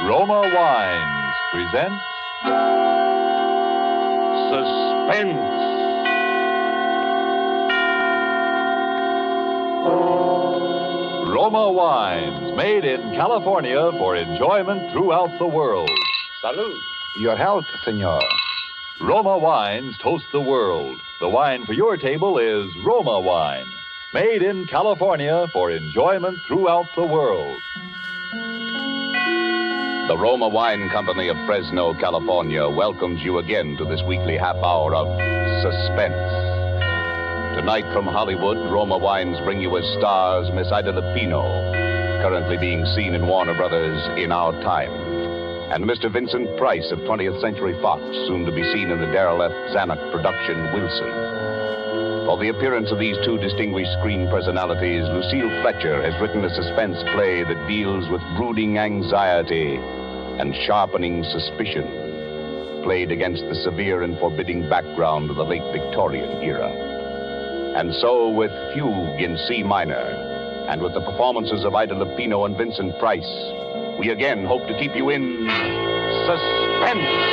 Roma Wines presents Suspense. Roma Wines, made in California for enjoyment throughout the world. Salud. Your health, senor. Roma Wines toast the world. The wine for your table is Roma Wine, made in California for enjoyment throughout the world. The Roma Wine Company of Fresno, California welcomes you again to this weekly half hour of Suspense. Tonight from Hollywood, Roma Wines bring you as stars Miss Ida Lupino, currently being seen in Warner Brothers in Our Time, and Mr. Vincent Price of 20th Century Fox, soon to be seen in the Darrell F. Zanuck production Wilson. For the appearance of these two distinguished screen personalities, Lucille Fletcher has written a suspense play that deals with brooding anxiety and sharpening suspicion, played against the severe and forbidding background of the late Victorian era. And so with Fugue in C minor, and with the performances of Ida Lupino and Vincent Price, we again hope to keep you in suspense.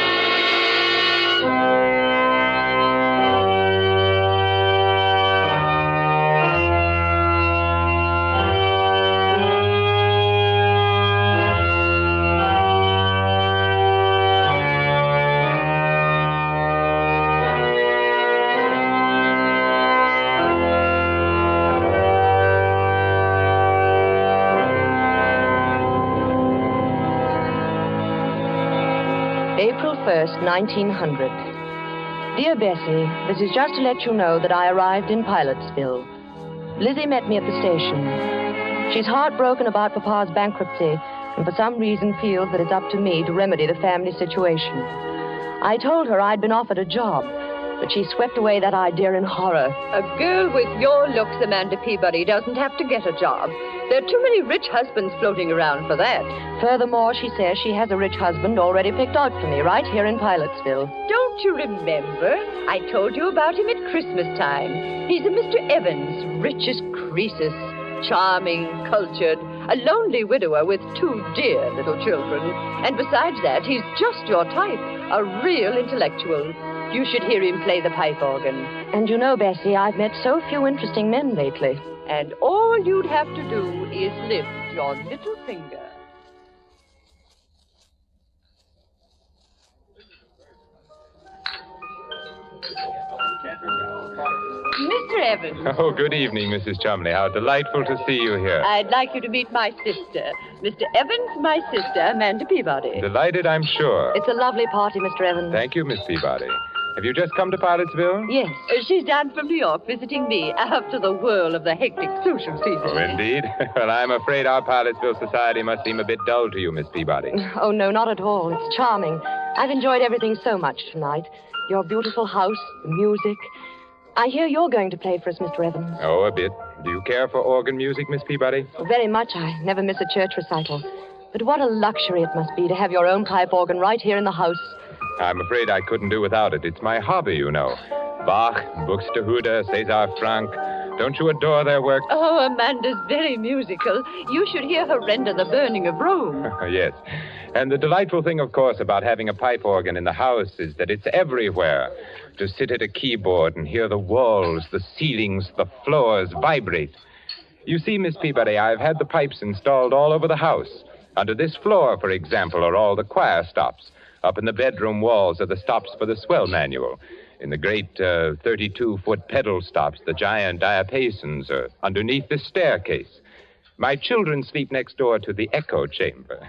April 1st, 1900. Dear Bessie, this is just to let you know that I arrived in Pilotsville. Lizzie met me at the station. She's heartbroken about Papa's bankruptcy and for some reason feels that it's up to me to remedy the family situation. I told her I'd been offered a job, but she swept away that idea in horror. A girl with your looks, Amanda Peabody, doesn't have to get a job. There are too many rich husbands floating around for that. Furthermore, she says she has a rich husband already picked out for me right here in Pilotsville. Don't you remember? I told you about him at Christmas time. He's a Mr. Evans, rich as Croesus, charming, cultured, a lonely widower with two dear little children. And besides that, he's just your type, a real intellectual. You should hear him play the pipe organ. And you know, Bessie, I've met so few interesting men lately. And all you'd have to do is lift your little finger. Mr. Evans. Oh, good evening, Mrs. Chumley. How delightful to see you here. I'd like you to meet my sister. Mr. Evans, my sister, Amanda Peabody. Delighted, I'm sure. It's a lovely party, Mr. Evans. Thank you, Miss Peabody. Have you just come to Pilotsville? Yes. She's down from New York visiting me after the whirl of the hectic social season. Oh, indeed. Well, I'm afraid our Pilotsville society must seem a bit dull to you, Miss Peabody. Oh, no, not at all. It's charming. I've enjoyed everything so much tonight. Your beautiful house, the music. I hear you're going to play for us, Mr. Evans. Oh, a bit. Do you care for organ music, Miss Peabody? Oh, very much. I never miss a church recital. But what a luxury it must be to have your own pipe organ right here in the house. I'm afraid I couldn't do without it. It's my hobby, you know. Bach, Buxtehude, César Franck. Don't you adore their work? Oh, Amanda's very musical. You should hear her render The Burning of Rome. Yes. And the delightful thing, of course, about having a pipe organ in the house is that it's everywhere. To sit at a keyboard and hear the walls, the ceilings, the floors vibrate. You see, Miss Peabody, I've had the pipes installed all over the house. Under this floor, for example, are all the choir stops. Up in the bedroom walls are the stops for the swell manual. In the great 32-foot pedal stops, the giant diapasons are underneath the staircase. My children sleep next door to the echo chamber.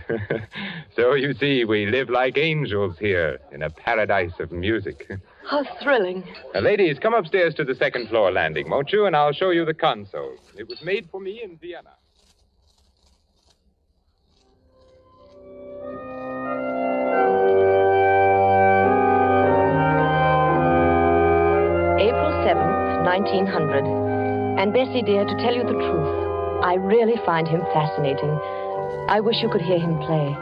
So, you see, we live like angels here in a paradise of music. How thrilling. Now, ladies, come upstairs to the second floor landing, won't you? And I'll show you the console. It was made for me in Vienna. April 7th, 1900. And Bessie, dear, to tell you the truth, I really find him fascinating. I wish you could hear him play.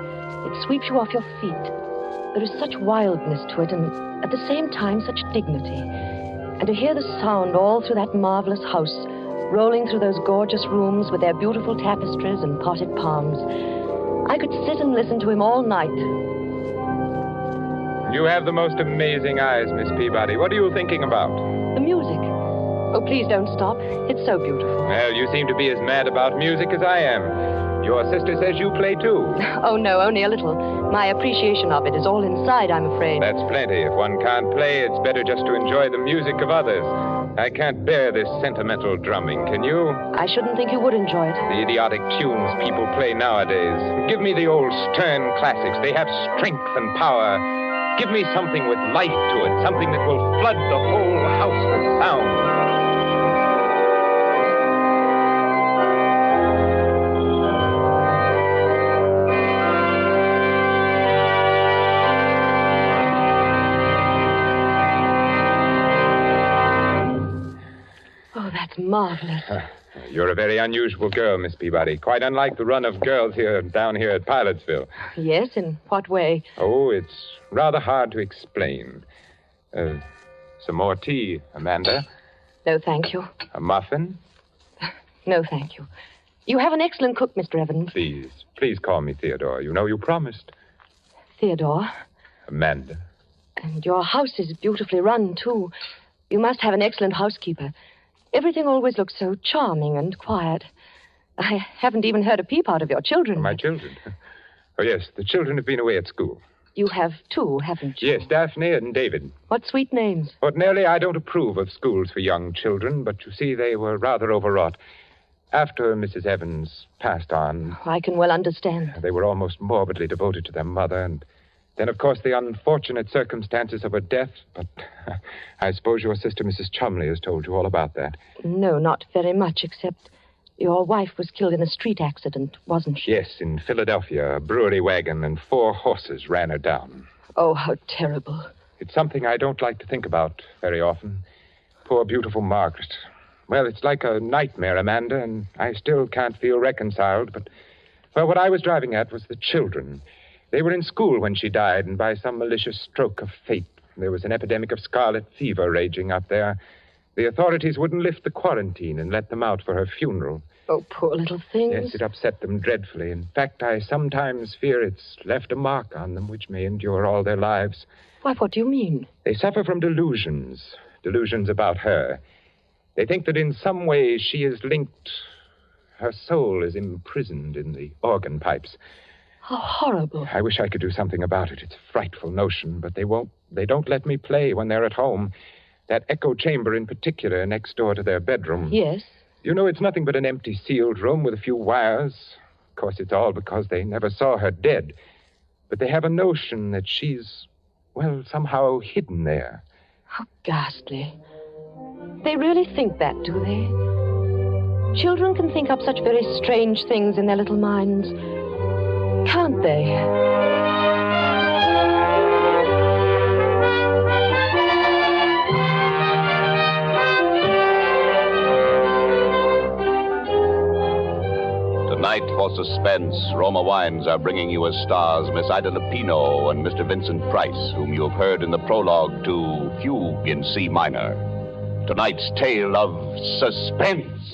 It sweeps you off your feet. There is such wildness to it, and at the same time, such dignity. And to hear the sound all through that marvelous house, rolling through those gorgeous rooms with their beautiful tapestries and potted palms. I could sit and listen to him all night. You have the most amazing eyes, Miss Peabody. What are you thinking about? The music. Oh, please don't stop. It's so beautiful. Well, you seem to be as mad about music as I am. Your sister says you play too. Oh, no, only a little. My appreciation of it is all inside, I'm afraid. That's plenty. If one can't play, it's better just to enjoy the music of others. I can't bear this sentimental drumming, can you? I shouldn't think you would enjoy it. The idiotic tunes people play nowadays. Give me the old stern classics. They have strength and power. Give me something with life to it, something that will flood the whole house with sound. Oh, that's marvelous. You're a very unusual girl, Miss Peabody. Quite unlike the run of girls down here at Pilotsville. Yes, in what way? Oh, it's rather hard to explain. Some more tea, Amanda? No, thank you. A muffin? No, thank you. You have an excellent cook, Mr. Evans. Please call me Theodore. You know you promised. Theodore. Amanda. And your house is beautifully run, too. You must have an excellent housekeeper. Everything always looks so charming and quiet. I haven't even heard a peep out of your children. My children? Oh, yes, the children have been away at school. You have two, haven't you? Yes, Daphne and David. What sweet names. Ordinarily, I don't approve of schools for young children, but you see, they were rather overwrought. After Mrs. Evans passed on... I can well understand. They were almost morbidly devoted to their mother, and then, of course, the unfortunate circumstances of her death. But I suppose your sister, Mrs. Chumley, has told you all about that. No, not very much, except your wife was killed in a street accident, wasn't she? Yes, in Philadelphia. A brewery wagon and 4 horses ran her down. Oh, how terrible. It's something I don't like to think about very often. Poor, beautiful Margaret. Well, it's like a nightmare, Amanda, and I still can't feel reconciled. But, well, what I was driving at was the children. They were in school when she died, and by some malicious stroke of fate, there was an epidemic of scarlet fever raging up there. The authorities wouldn't lift the quarantine and let them out for her funeral. Oh, poor little things. Yes, it upset them dreadfully. In fact, I sometimes fear it's left a mark on them which may endure all their lives. Why, what do you mean? They suffer from delusions about her. They think that in some way she is linked. Her soul is imprisoned in the organ pipes. How horrible. I wish I could do something about it. It's a frightful notion, but they don't let me play when they're at home. That echo chamber in particular next door to their bedroom. Yes? You know, it's nothing but an empty sealed room with a few wires. Of course, it's all because they never saw her dead. But they have a notion that she's, well, somehow hidden there. How ghastly. They really think that, do they? Children can think up such very strange things in their little minds. Can't they? Tonight, for Suspense, Roma Wines are bringing you as stars Miss Ida Lupino and Mr. Vincent Price, whom you have heard in the prologue to Fugue in C minor. Tonight's tale of suspense.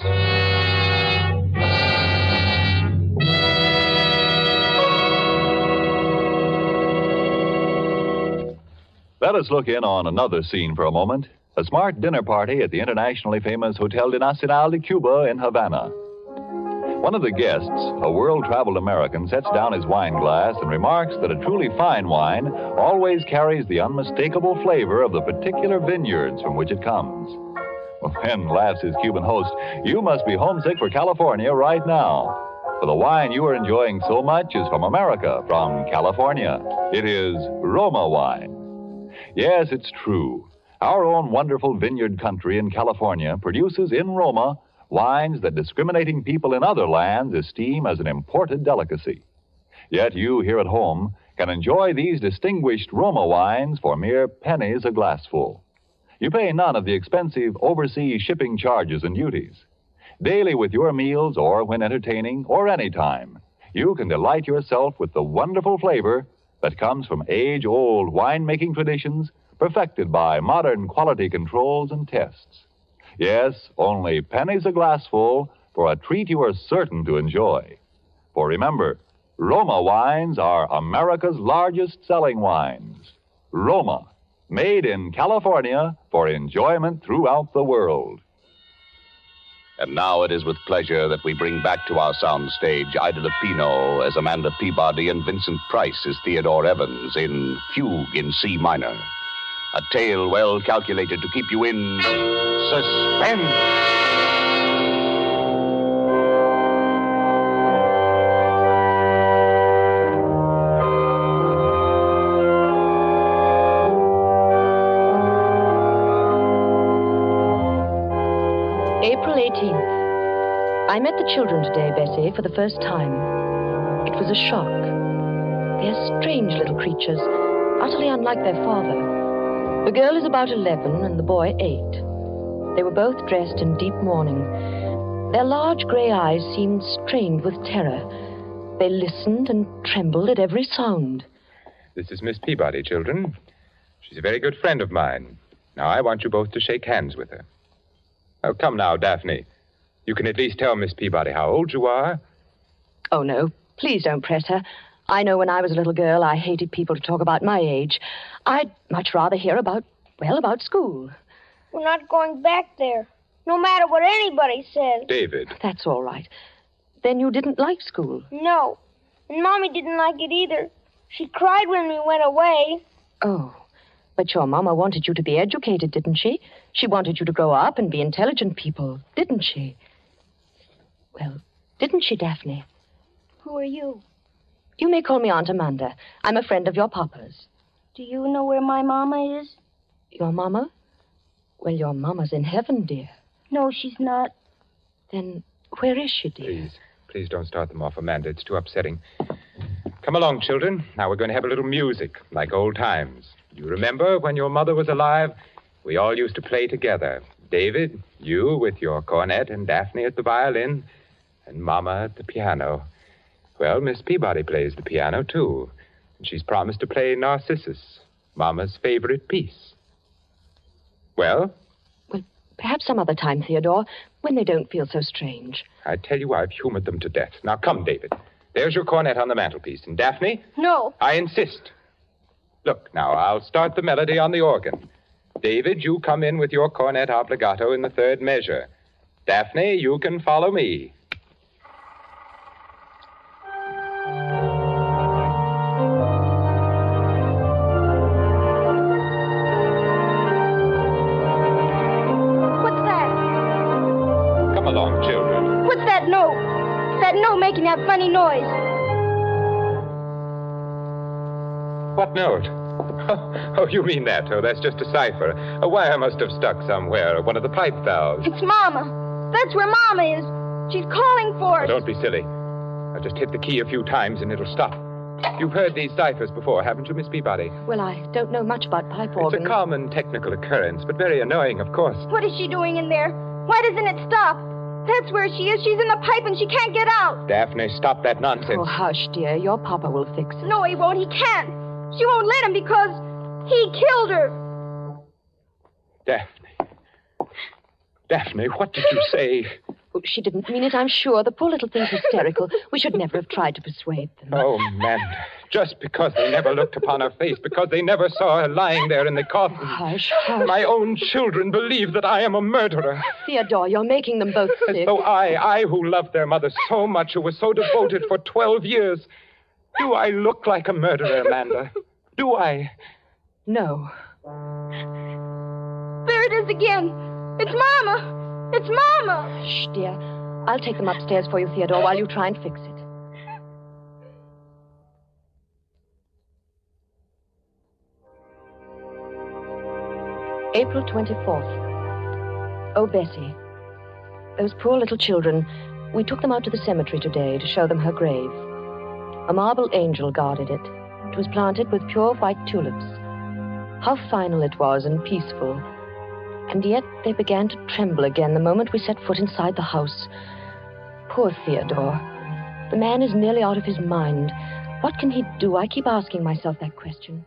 Let us look in on another scene for a moment. A smart dinner party at the internationally famous Hotel de Nacional de Cuba in Havana. One of the guests, a world-traveled American, sets down his wine glass and remarks that a truly fine wine always carries the unmistakable flavor of the particular vineyards from which it comes. Well, then, laughs his Cuban host, you must be homesick for California right now. For the wine you are enjoying so much is from America, from California. It is Roma wine. Yes, it's true. Our own wonderful vineyard country in California produces in Roma wines that discriminating people in other lands esteem as an imported delicacy. Yet you here at home can enjoy these distinguished Roma wines for mere pennies a glassful. You pay none of the expensive overseas shipping charges and duties. Daily with your meals or when entertaining or any time, you can delight yourself with the wonderful flavor that comes from age-old winemaking traditions perfected by modern quality controls and tests. Yes, only pennies a glassful for a treat you are certain to enjoy. For remember, Roma wines are America's largest selling wines. Roma, made in California for enjoyment throughout the world. And now it is with pleasure that we bring back to our soundstage Ida Lupino as Amanda Peabody and Vincent Price as Theodore Evans in Fugue in C minor. A tale well calculated to keep you in suspense. April 18th. I met the children today, Bessie, for the first time. It was a shock. They're strange little creatures, utterly unlike their father. The girl is about 11 and the boy 8. They were both dressed in deep mourning. Their large gray eyes seemed strained with terror. They listened and trembled at every sound. This is Miss Peabody, children. She's a very good friend of mine. Now, I want you both to shake hands with her. Oh, come now, Daphne. You can at least tell Miss Peabody how old you are. Oh, no. Please don't press her. I know when I was a little girl, I hated people to talk about my age. I'd much rather hear about school. We're not going back there, no matter what anybody says. David. That's all right. Then you didn't like school? No. And Mommy didn't like it either. She cried when we went away. Oh. But your Mama wanted you to be educated, didn't she? She wanted you to grow up and be intelligent people, didn't she? Well, didn't she, Daphne? Who are you? You may call me Aunt Amanda. I'm a friend of your Papa's. Do you know where my Mama is? Your Mama? Well, your Mama's in heaven, dear. No, she's not. Then where is she, dear? Please don't start them off, Amanda. It's too upsetting. Come along, children. Now we're going to have a little music, like old times. You remember when your mother was alive? We all used to play together. David, you with your cornet, and Daphne at the violin, and Mama at the piano. Well, Miss Peabody plays the piano, too. And she's promised to play Narcissus, Mama's favorite piece. Well? Well, perhaps some other time, Theodore, when they don't feel so strange. I tell you, I've humored them to death. Now, come, David. There's your cornet on the mantelpiece. And Daphne? No. I insist. Look, now, I'll start the melody on the organ. David, you come in with your cornet obbligato in the third measure. Daphne, you can follow me. What's that? Come along, children. What's that note? That note making that funny noise. What note? Oh, you mean that? Oh, that's just a cipher. A wire must have stuck somewhere. One of the pipe valves. It's Mama. That's where Mama is. She's calling for us. Now, don't be silly. I'll just hit the key a few times and it'll stop. You've heard these ciphers before, haven't you, Miss Peabody? Well, I don't know much about pipe organs. It's a common technical occurrence, but very annoying, of course. What is she doing in there? Why doesn't it stop? That's where she is. She's in the pipe and she can't get out. Daphne, stop that nonsense. Oh, hush, dear. Your Papa will fix it. No, he won't. He can't. She won't let him because he killed her. Daphne, what did you say? Oh, she didn't mean it, I'm sure. The poor little thing's hysterical. We should never have tried to persuade them. Oh, Amanda. Just because they never looked upon her face, because they never saw her lying there in the coffin. Hush, hush. My own children believe that I am a murderer. Theodore, you're making them both sick. As though I who loved their mother so much, who was so devoted for 12 years... Do I look like a murderer, Amanda? Do I? No. There it is again. It's Mama. It's Mama. Shh, dear. I'll take them upstairs for you, Theodore, while you try and fix it. April 24th. Oh, Bessie. Those poor little children. We took them out to the cemetery today to show them her grave. A marble angel guarded it. It was planted with pure white tulips. How final it was and peaceful. And yet they began to tremble again the moment we set foot inside the house. Poor Theodore. The man is nearly out of his mind. What can he do? I keep asking myself that question.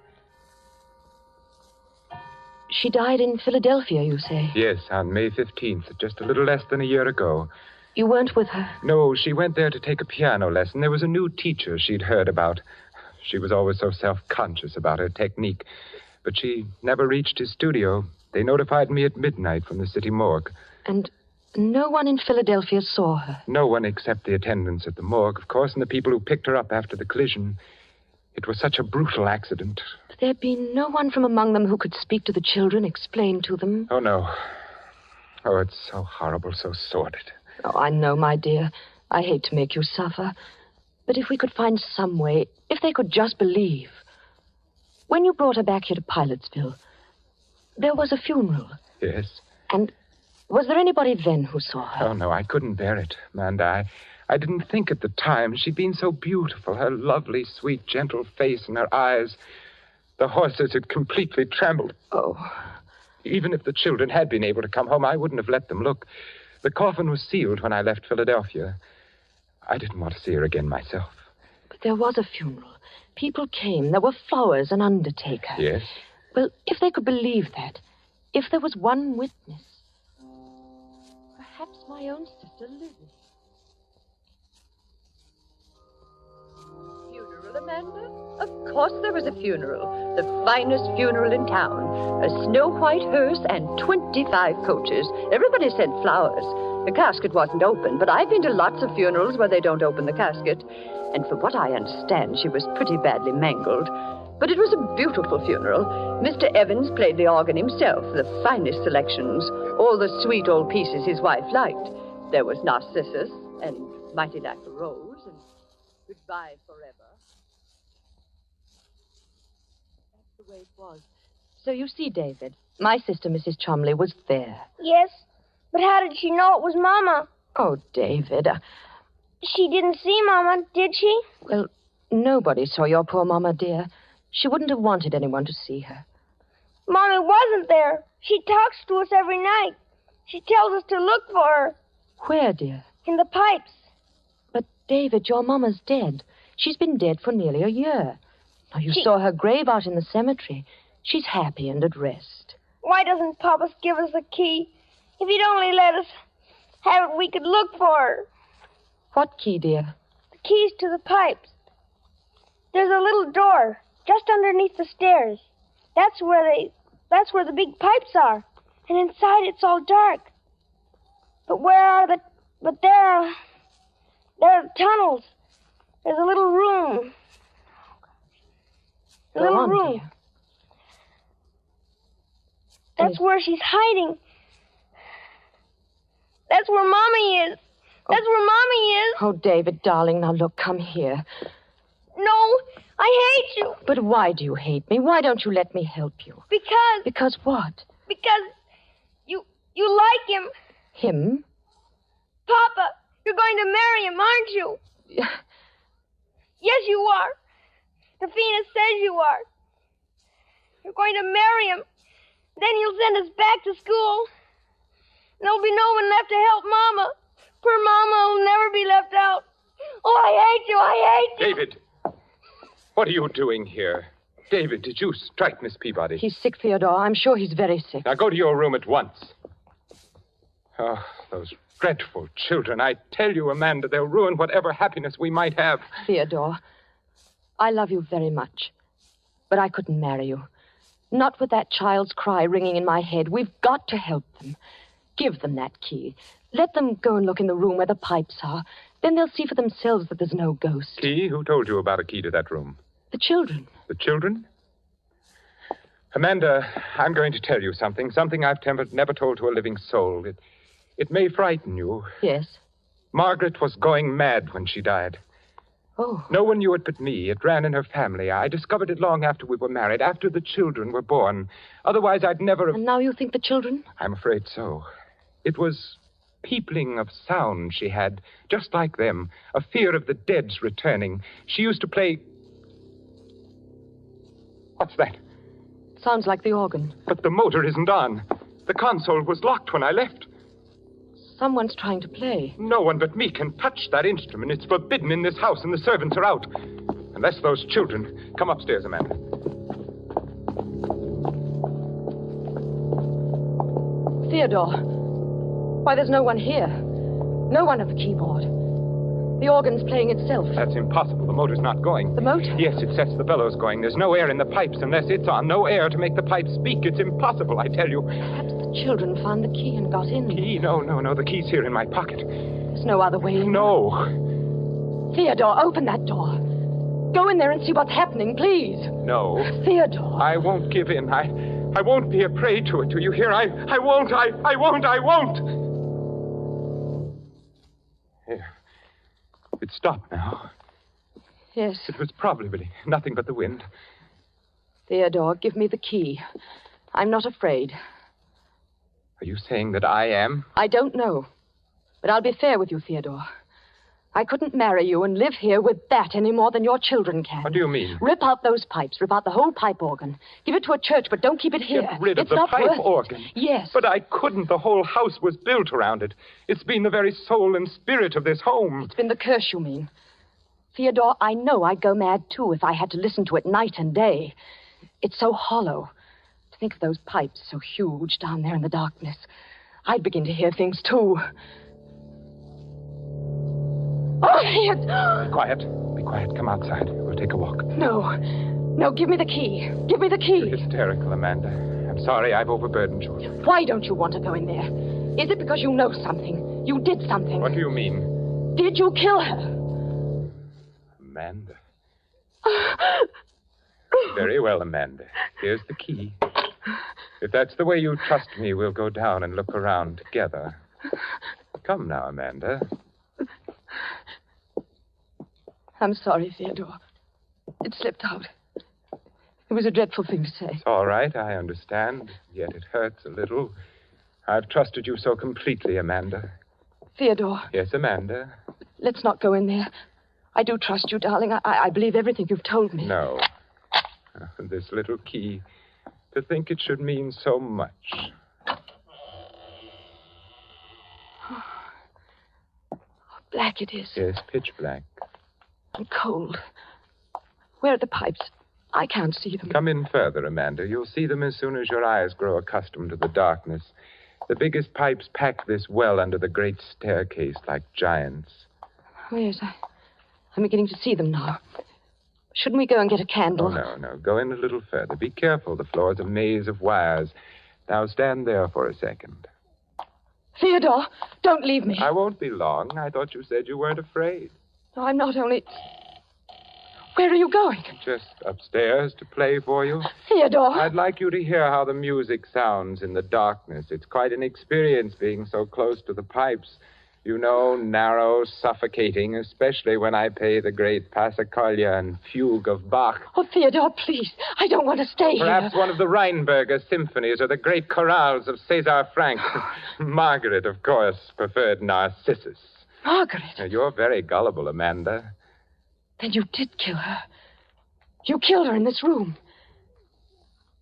She died in Philadelphia, you say? Yes, on May 15th, just a little less than a year ago. You weren't with her? No, she went there to take a piano lesson. There was a new teacher she'd heard about. She was always so self-conscious about her technique. But she never reached his studio. They notified me at midnight from the city morgue. And no one in Philadelphia saw her? No one except the attendants at the morgue, of course, and the people who picked her up after the collision. It was such a brutal accident. But there'd been no one from among them who could speak to the children, explain to them? Oh, no. Oh, it's so horrible, so sordid. Oh, I know, my dear. I hate to make you suffer. But if we could find some way, if they could just believe. When you brought her back here to Pilotsville, there was a funeral. Yes. And was there anybody then who saw her? Oh, no, I couldn't bear it, Amanda. I didn't think at the time. She'd been so beautiful. Her lovely, sweet, gentle face and her eyes. The horses had completely trembled. Oh. Even if the children had been able to come home, I wouldn't have let them look. The coffin was sealed when I left Philadelphia. I didn't want to see her again myself. But there was a funeral. People came. There were flowers, an undertaker. Yes? Well, if they could believe that, if there was one witness, perhaps my own sister Lizzie. Funeral, Amanda? Of course there was a funeral. The finest funeral in town. A snow-white hearse and 25 coaches. Everybody sent flowers. The casket wasn't open, but I've been to lots of funerals where they don't open the casket. And from what I understand, she was pretty badly mangled. But it was a beautiful funeral. Mr. Evans played the organ himself, the finest selections, all the sweet old pieces his wife liked. There was Narcissus, and Mighty Like a Rose, and Goodbye Forever. That's the way it was. So you see, David, my sister, Mrs. Chumley, was there. Yes, but how did she know it was Mama? Oh, David. She didn't see Mama, did she? Well, nobody saw your poor Mama, dear. She wouldn't have wanted anyone to see her. Mommy wasn't there. She talks to us every night. She tells us to look for her. Where, dear? In the pipes. But, David, your Mama's dead. She's been dead for nearly a year. Now, you saw her grave out in the cemetery. She's happy and at rest. Why doesn't Papa give us a key? If he'd only let us have it, we could look for her. What key, dear? The keys to the pipes. There's a little door just underneath the stairs. That's where the big pipes are. And inside it's all dark. But there are tunnels. There's a little room. A Go little on, room. dear. That's where she's hiding. That's where Mommy is. That's where Mommy is. Oh, David, darling, now look, come here. No, I hate you. But why do you hate me? Why don't you let me help you? Because Because what? you like him. Him? Papa, you're going to marry him, aren't you? Yes, you are. Tafina says you are. You're going to marry him. Then he'll send us back to school. There'll be no one left to help Mama. Poor Mama will never be left out. Oh, I hate you. I hate you. David, what are you doing here? David, did you strike Miss Peabody? He's sick, Theodore. I'm sure he's very sick. Now go to your room at once. Oh, those dreadful children. I tell you, Amanda, they'll ruin whatever happiness we might have. Theodore, I love you very much. But I couldn't marry you. Not with that child's cry ringing in my head. We've got to help them. Give them that key. Let them go and look in the room where the pipes are. Then they'll see for themselves that there's no ghost. Key? Who told you about a key to that room? The children. The children? Amanda, I'm going to tell you something I've never told to a living soul. It may frighten you. Yes. Margaret was going mad when she died. Oh. No one knew it but me. It ran in her family. I discovered it long after we were married, after the children were born. Otherwise, I'd never have... And now you think the children? I'm afraid so. It was peopling of sound she had, just like them. A fear of the dead's returning. She used to play... What's that? Sounds like the organ. But the motor isn't on. The console was locked when I left. Someone's trying to play. No one but me can touch that instrument. It's forbidden in this house, and the servants are out. Unless those children... Come upstairs, Amanda. Theodore. Why, there's no one here. No one at the keyboard. The organ's playing itself. That's impossible. The motor's not going. The motor? Yes, it sets the bellows going. There's no air in the pipes unless it's on. No air to make the pipes speak. It's impossible, I tell you. Perhaps the children found the key and got in. Key? No. The key's here in my pocket. There's no other way in. No. Theodore, open that door. Go in there and see what's happening, please. No. Theodore. I won't give in. I won't be a prey to it. Do you hear? I won't. I won't. Here. It's stopped now. Yes. It was probably nothing but the wind. Theodore, give me the key. I'm not afraid. Are you saying that I am? I don't know. But I'll be fair with you, Theodore. I couldn't marry you and live here with that any more than your children can. What do you mean? Rip out those pipes. Rip out the whole pipe organ. Give it to a church, but don't keep it here. Get rid of it's the not pipe worth organ. It. Yes. But I couldn't. The whole house was built around it. It's been the very soul and spirit of this home. It's been the curse, you mean. Theodore, I know I'd go mad, too, if I had to listen to it night and day. It's so hollow. To think of those pipes so huge down there in the darkness. I'd begin to hear things, too. Oh, Be quiet. Be quiet. Come outside. We'll take a walk. No, give me the key. Give me the key. You're hysterical, Amanda. I'm sorry I've overburdened you. Why don't you want to go in there? Is it because you know something? You did something? What do you mean? Did you kill her? Amanda. Very well, Amanda. Here's the key. If that's the way you trust me, we'll go down and look around together. Come now, Amanda. I'm sorry, Theodore. It slipped out. It was a dreadful thing to say. It's all right, I understand. Yet it hurts a little. I've trusted you so completely, Amanda. Theodore. Yes, Amanda? Let's not go in there. I do trust you, darling. I believe everything you've told me. No. This little key. To think it should mean so much. How black it is. Yes, pitch black. And cold. Where are the pipes? I can't see them. Come in further, Amanda. You'll see them as soon as your eyes grow accustomed to the darkness. The biggest pipes pack this well under the great staircase like giants. Oh, yes, I'm beginning to see them now. Shouldn't we go and get a candle? Oh, no. Go in a little further. Be careful. The floor's a maze of wires. Now stand there for a second. Theodore, don't leave me. I won't be long. I thought you said you weren't afraid. No, I'm not only... Where are you going? Just upstairs to play for you. Theodore. I'd like you to hear how the music sounds in the darkness. It's quite an experience being so close to the pipes. You know, narrow, suffocating, especially when I play the great Passacaglia and Fugue of Bach. Oh, Theodore, please. I don't want to stay Perhaps here. one of the Rheinberger symphonies or the great chorales of César Franck. Margaret, of course, preferred Narcissus. Margaret? You're very gullible, Amanda. Then you did kill her. You killed her in this room.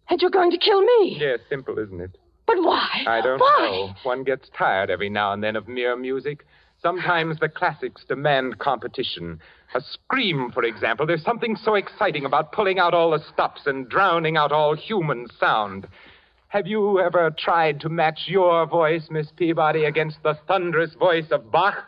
And you're going to kill me. Yes, simple, isn't it? But why? I don't Why? know. One gets tired every now and then of mere music. Sometimes the classics demand competition. A scream, for example. There's something so exciting about pulling out all the stops and drowning out all human sound. Have you ever tried to match your voice, Miss Peabody, against the thunderous voice of Bach?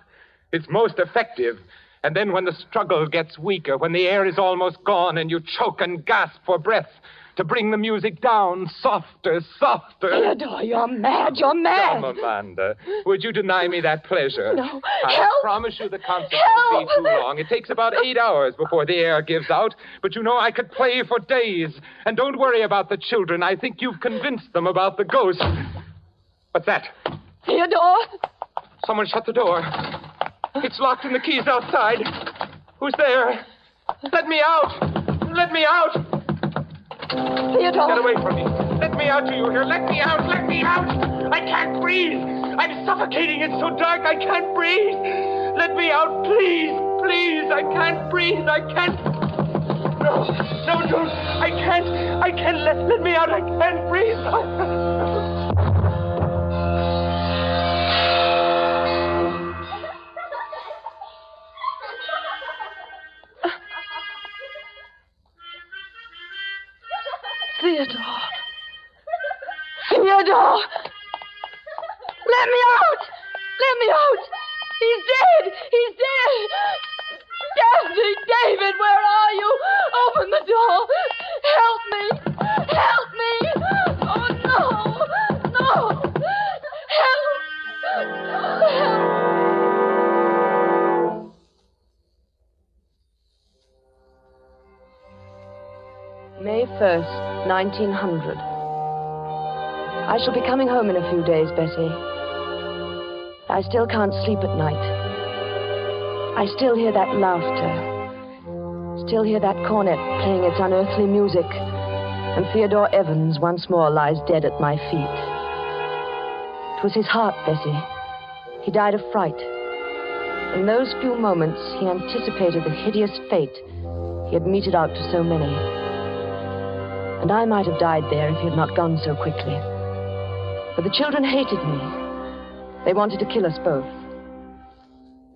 It's most effective. And then when the struggle gets weaker, when the air is almost gone and you choke and gasp for breath, to bring the music down softer, softer. Theodore, you're mad. You're mad. Come, Amanda. Would you deny me that pleasure? No. I Help. promise you the concert Help. won't be too long. It takes about 8 hours before the air gives out. But you know, I could play for days. And don't worry about the children. I think you've convinced them about the ghost. What's that? Theodore. Someone shut the door. It's locked and the key's outside. Who's there? Let me out. Let me out. Theodore. Get away from me. Let me out, do you hear? Let me out. Let me out. I can't breathe. I'm suffocating. It's so dark. I can't breathe. Let me out, please. Please. I can't breathe. I can't. No, don't. I can't. Let me out. I can't breathe. Theodore. Theodore! Let me out! Let me out! He's dead! He's dead! Daphne, David, where are you? Open the door! Help me! Help me! Oh, no! No! Help! Help! May 1st, 1900. I shall be coming home in a few days, Bessie. I still can't sleep at night. I still hear that laughter. Still hear that cornet playing its unearthly music. And Theodore Evans once more lies dead at my feet. It was his heart, Bessie. He died of fright. In those few moments, he anticipated the hideous fate he had meted out to so many. And I might have died there if he had not gone so quickly. But the children hated me. They wanted to kill us both.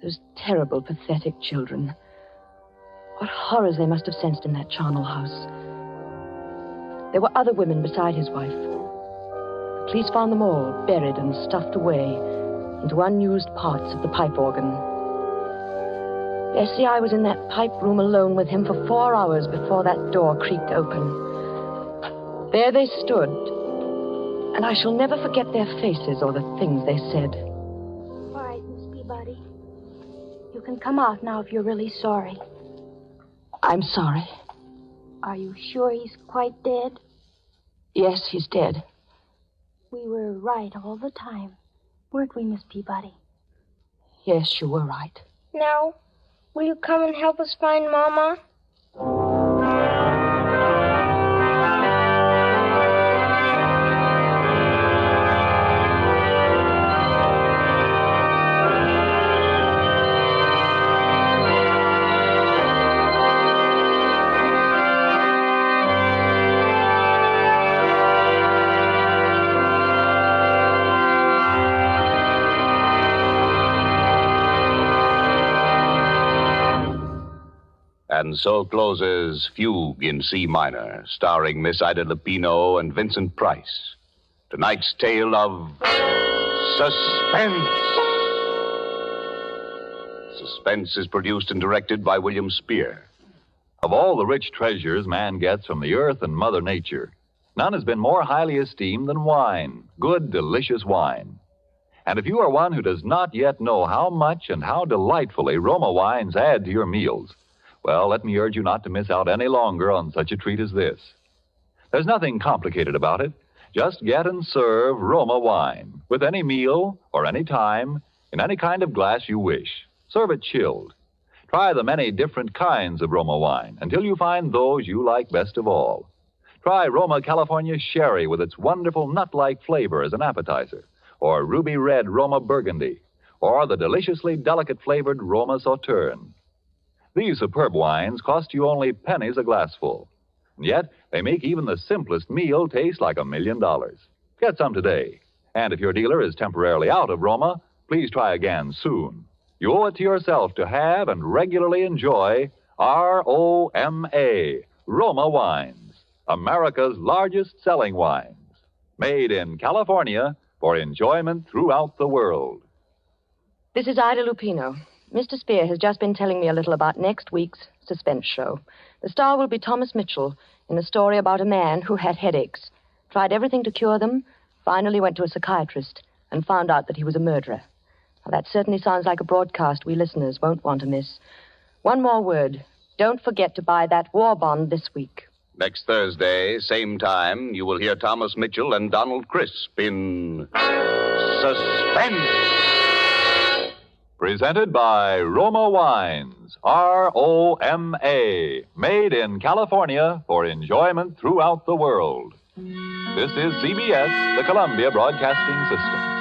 Those terrible, pathetic children. What horrors they must have sensed in that charnel house. There were other women beside his wife. The police found them all buried and stuffed away into unused parts of the pipe organ. Bessie, I was in that pipe room alone with him for 4 hours before that door creaked open. There they stood, and I shall never forget their faces or the things they said. All right, Miss Peabody. You can come out now if you're really sorry. I'm sorry. Are you sure he's quite dead? Yes, he's dead. We were right all the time, weren't we, Miss Peabody? Yes, you were right. Now, will you come and help us find Mama? And so closes Fugue in C minor, starring Miss Ida Lupino and Vincent Price. Tonight's tale of Suspense. Suspense is produced and directed by William Spear. Of all the rich treasures man gets from the earth and Mother Nature, none has been more highly esteemed than wine, good, delicious wine. And if you are one who does not yet know how much and how delightfully Roma wines add to your meals, well, let me urge you not to miss out any longer on such a treat as this. There's nothing complicated about it. Just get and serve Roma wine with any meal or any time in any kind of glass you wish. Serve it chilled. Try the many different kinds of Roma wine until you find those you like best of all. Try Roma California Sherry with its wonderful nut-like flavor as an appetizer, or ruby red Roma Burgundy, or the deliciously delicate flavored Roma Sauterne. These superb wines cost you only pennies a glassful, and yet they make even the simplest meal taste like $1 million. Get some today, and if your dealer is temporarily out of Roma, please try again soon. You owe it to yourself to have and regularly enjoy R-O-M-A, Roma Wines, America's largest selling wines, made in California for enjoyment throughout the world. This is Ida Lupino. Mr. Spear has just been telling me a little about next week's suspense show. The star will be Thomas Mitchell in a story about a man who had headaches, tried everything to cure them, finally went to a psychiatrist, and found out that he was a murderer. Now, that certainly sounds like a broadcast we listeners won't want to miss. One more word. Don't forget to buy that war bond this week. Next Thursday, same time, you will hear Thomas Mitchell and Donald Crisp in Suspense. Presented by Roma Wines, R-O-M-A, made in California for enjoyment throughout the world. This is CBS, the Columbia Broadcasting System.